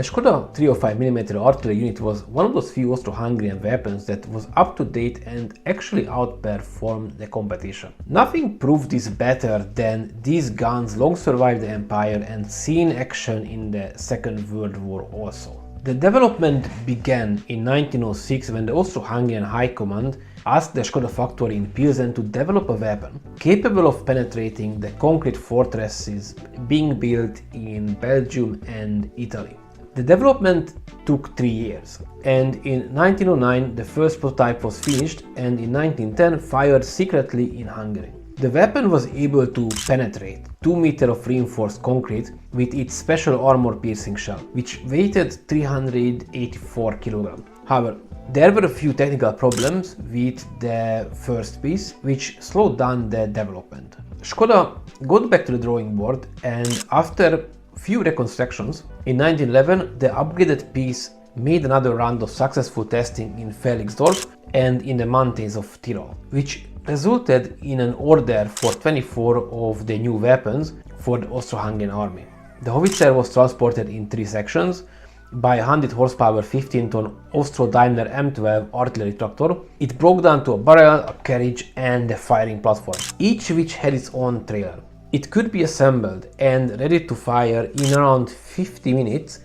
The Skoda 305mm artillery unit was one of those few Austro-Hungarian weapons that was up to date and actually outperformed the competition. Nothing proved this better than these guns long survived the Empire and seen action in the Second World War also. The development began in 1906 when the Austro-Hungarian High Command asked the Skoda factory in Pilsen to develop a weapon capable of penetrating the concrete fortresses being built in Belgium and Italy. The development took 3 years, and in 1909 the first prototype was finished and in 1910 fired secretly in Hungary. The weapon was able to penetrate 2 meters of reinforced concrete with its special armor-piercing shell, which weighed 384 kg. However, there were a few technical problems with the first piece, which slowed down the development. Skoda got back to the drawing board, and after few reconstructions, in 1911 the upgraded piece made another round of successful testing in Felixdorf and in the mountains of Tyrol, which resulted in an order for 24 of the new weapons for the Austro-Hungarian army. The howitzer was transported in 3 sections by a 100 horsepower 15-ton Austro-Daimler M12 artillery tractor. It broke down to a barrel, a carriage and a firing platform, each which had its own trailer. It could be assembled and ready to fire in around 50 minutes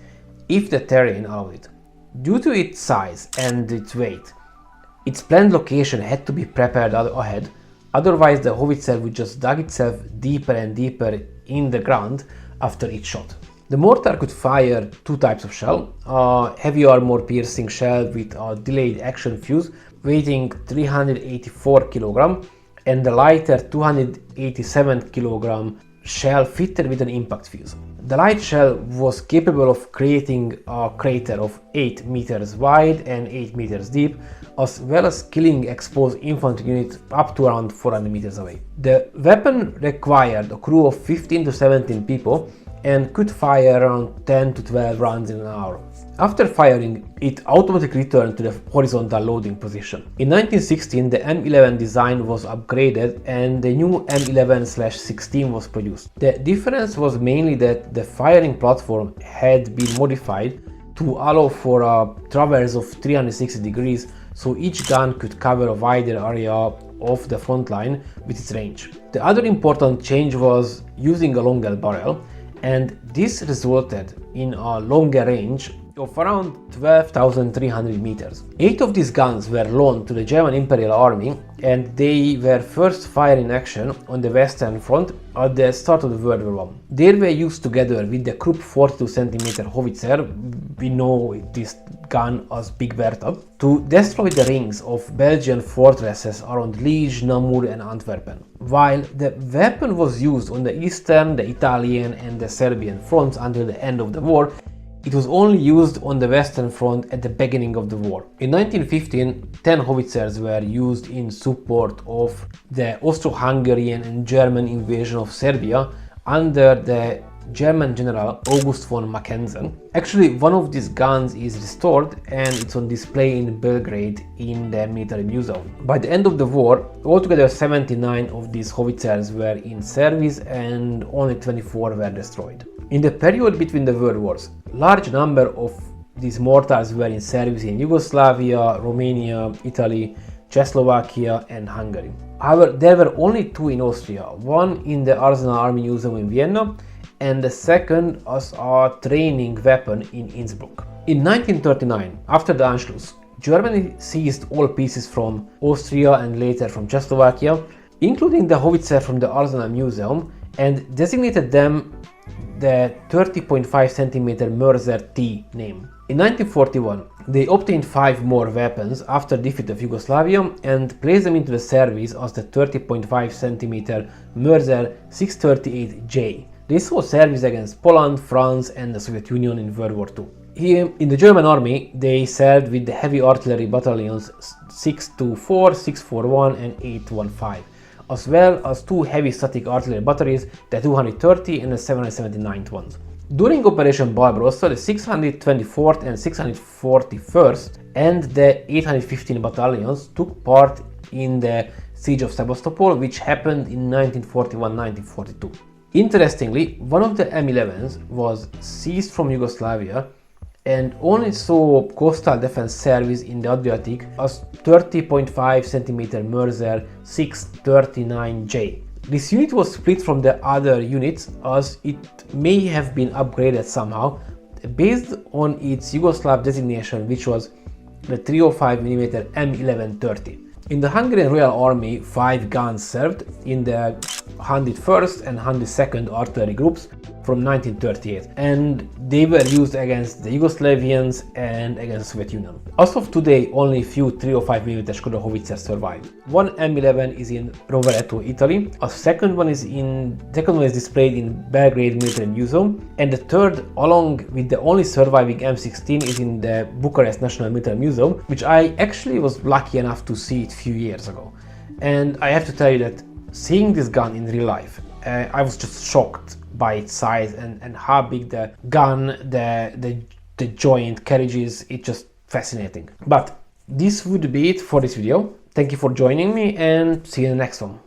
if the terrain allowed it. Due to its size and its weight, its planned location had to be prepared ahead, otherwise the howitzer would just dig itself deeper and deeper in the ground after each shot. The mortar could fire 2 types of shell, a heavy armor piercing shell with a delayed action fuse weighing 384 kg and the lighter 287 kg shell fitted with an impact fuse. The light shell was capable of creating a crater of 8 meters wide and 8 meters deep, as well as killing exposed infantry units up to around 400 meters away. The weapon required a crew of 15 to 17 people and could fire around 10 to 12 rounds in an hour. After firing, it automatically returned to the horizontal loading position. In 1916, the M11 design was upgraded and the new M11/16 was produced. The difference was mainly that the firing platform had been modified to allow for a traverse of 360 degrees, so each gun could cover a wider area of the front line with its range. The other important change was using a longer barrel, and this resulted in a longer range of around 12,300 meters. 8 of these guns were loaned to the German Imperial Army, and they were first fired in action on the Western Front at the start of the World War I. They were used together with the Krupp 42cm howitzer, we know this gun as Big Bertha, to destroy the rings of Belgian fortresses around Liege, Namur and Antwerpen. While the weapon was used on the Eastern, the Italian and the Serbian fronts until the end of the war, it was only used on the Western Front at the beginning of the war. In 1915, 10 howitzers were used in support of the Austro-Hungarian and German invasion of Serbia under the German general August von Mackensen. Actually, one of these guns is restored and it's on display in Belgrade in the military museum. By the end of the war, altogether 79 of these howitzers were in service and only 24 were destroyed. In the period between the world wars, large number of these mortars were in service in Yugoslavia, Romania, Italy, Czechoslovakia and Hungary. However, there were only 2 in Austria, one in the Arsenal Army Museum in Vienna and the second as a training weapon in Innsbruck. In 1939, after the Anschluss, Germany seized all pieces from Austria and later from Czechoslovakia, including the howitzer from the Arsenal Museum, and designated them the 30.5 cm Mörser T name. In 1941, they obtained 5 more weapons after defeat of Yugoslavia and placed them into the service as the 30.5 cm Mörser 638J. They saw service against Poland, France and the Soviet Union in World War II. Here in the German army, they served with the heavy artillery battalions 624, 641 and 815. As well as 2 heavy static artillery batteries, the 230 and the 779th ones. During Operation Barbarossa, the 624th and 641st and the 815 battalions took part in the siege of Sebastopol, which happened in 1941-1942. Interestingly, one of the M11s was seized from Yugoslavia and only saw coastal defense service in the Adriatic as 30.5 cm Mortar 639J. This unit was split from the other units as it may have been upgraded somehow based on its Yugoslav designation, which was the 305mm M1130. In the Hungarian Royal Army, 5 guns served in the 101st and 102nd Artillery Groups from 1938, and they were used against the Yugoslavians and against the Soviet Union. As of today, only few 305mm Skoda howitzers survived. One M11 is in Rovereto, Italy. A second one is displayed in Belgrade Military Museum, and the third, along with the only surviving M16, is in the Bucharest National Military Museum, which I actually was lucky enough to see it a few years ago. And I have to tell you that seeing this gun in real life, I was just shocked by its size and how big the gun, the joint carriages. It's just fascinating. But this would be it for this video. Thank you for joining me, and see you in the next one.